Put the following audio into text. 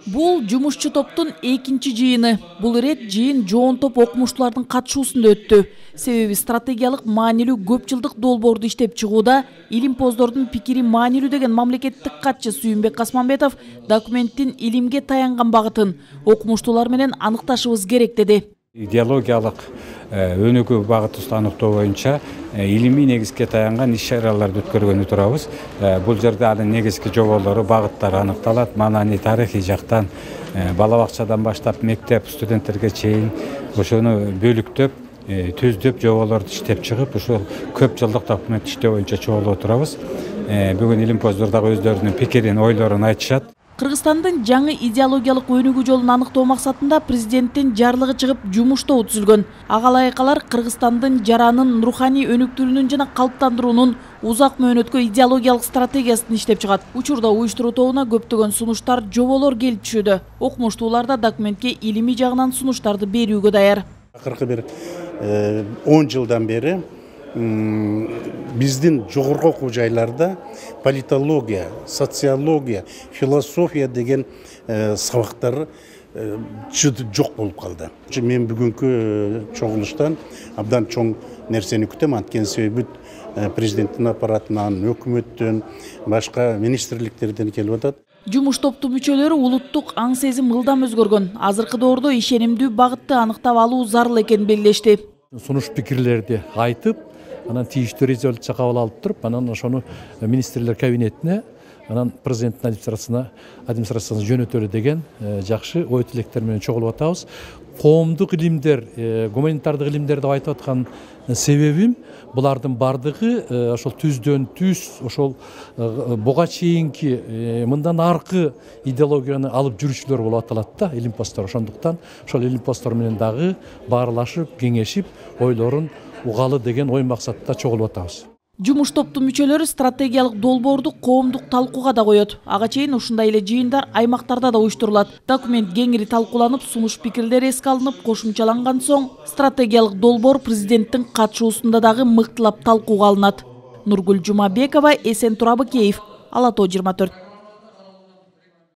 Бул жумушчу топтун экинчи жыйыны. Бул ирет жыйын жоон топ окумуштуулардын катышуусунда өттү. Себеби стратегиялык маанилүү көп жылдык долбоорду иштеп чыгууда илимпоздордун пикири маанилүү деген мамлекеттик катчы Сүйүнбек Касманбетов документтин илимге таянган багытын окумуштуулар менен аныкташыбыз керек деди. Идеологиялык өнүгүү багыты аныктоо боюнча илимий негизге таянган иш-чараларды өткөргөнү турабыз. Бул жерде анын негизги жоболору, багыттары аныкталат. Маанай тарыхый жактан бала бакчадан баштап мектеп студенттерге чейин ошону бөлүктөп, түздөп жоболорду иштеп чыгып, ошол көп жылдык документ иштөө боюнча чогулуп отурабыз. Бүгүн илимпоздор дагы өздөрүнүн пикирин, ойлорун айтышат. Кыргызстандын жаңы идеологиялык өнүгүү жолун аныктоо максатында президенттин жарлыгы чыгып, жумуштоо түзүлгөн. Ага лайыкалар Кыргызстандын жаранын руханий өнүктүрүүнүн жана калыптандыруунун узак мөөнөткө идеологиялык стратегиясын иштеп чыгат. Учурда уюштуруу тобуна көптөгөн сунуштар, жоболор келип түшүүдө. Окумуштуулар да документке илимий жагынан сунуштарды берүүгө даяр. Акыркы бир 10 жылдан бери биздин жогорку окуу жайларда политология, социология, философия деген сабактар жок болуп калды. Мен бүгүнкү чогулуштан абдан чоң нерсени күтөм, анткени себеби президенттин аппаратынан, өкмөттөн, башка министрликтерден келип атат. Жумуш топтун мүчөлөрү улуттук аң сезим ылдам өзгөргөн. Азыркы доордо ишенимдүү багытты аныктап алуу зарыл экенин белгилешти. Сунуш пикирлерди айтып, анан тийиштүү резолюция кабыл алып туруп, анан ошону министрлер кабинетине, анан президенттин администрациясына жөнөтөлү деген жакшы ой тилектер менен чогулуп атабыз. Коомдук илимдер, гуманитардык илимдер деп айтып аткан себебим булардын бардыгы ошол түздөн түз, ошол буга чейинки мындан аркы идеологияны алып жүрүүчүлөр болуп аталат да, илимпоздор. Ошондуктан ошол илимпоздор менен дагы баарлашып, кеңешип, ойлорун угалы деген ой максатта чогулуп атабыз. Жумуш топтун мүчөлөрү стратегиялык долбоорду коомдук талкууга да коет. Ага чейин ушундай эле жыйындар аймактарда да уюштурулат. Документ кеңири талкууланып, сунуш пикирлер эске алынып, кошумчаланган соң стратегиялык долбоор президенттин катышуусунда дагы мыктылап талкууга алынат. Нургүл Жумабекова, Эсен Турабыкеев, Ала Тоо 24.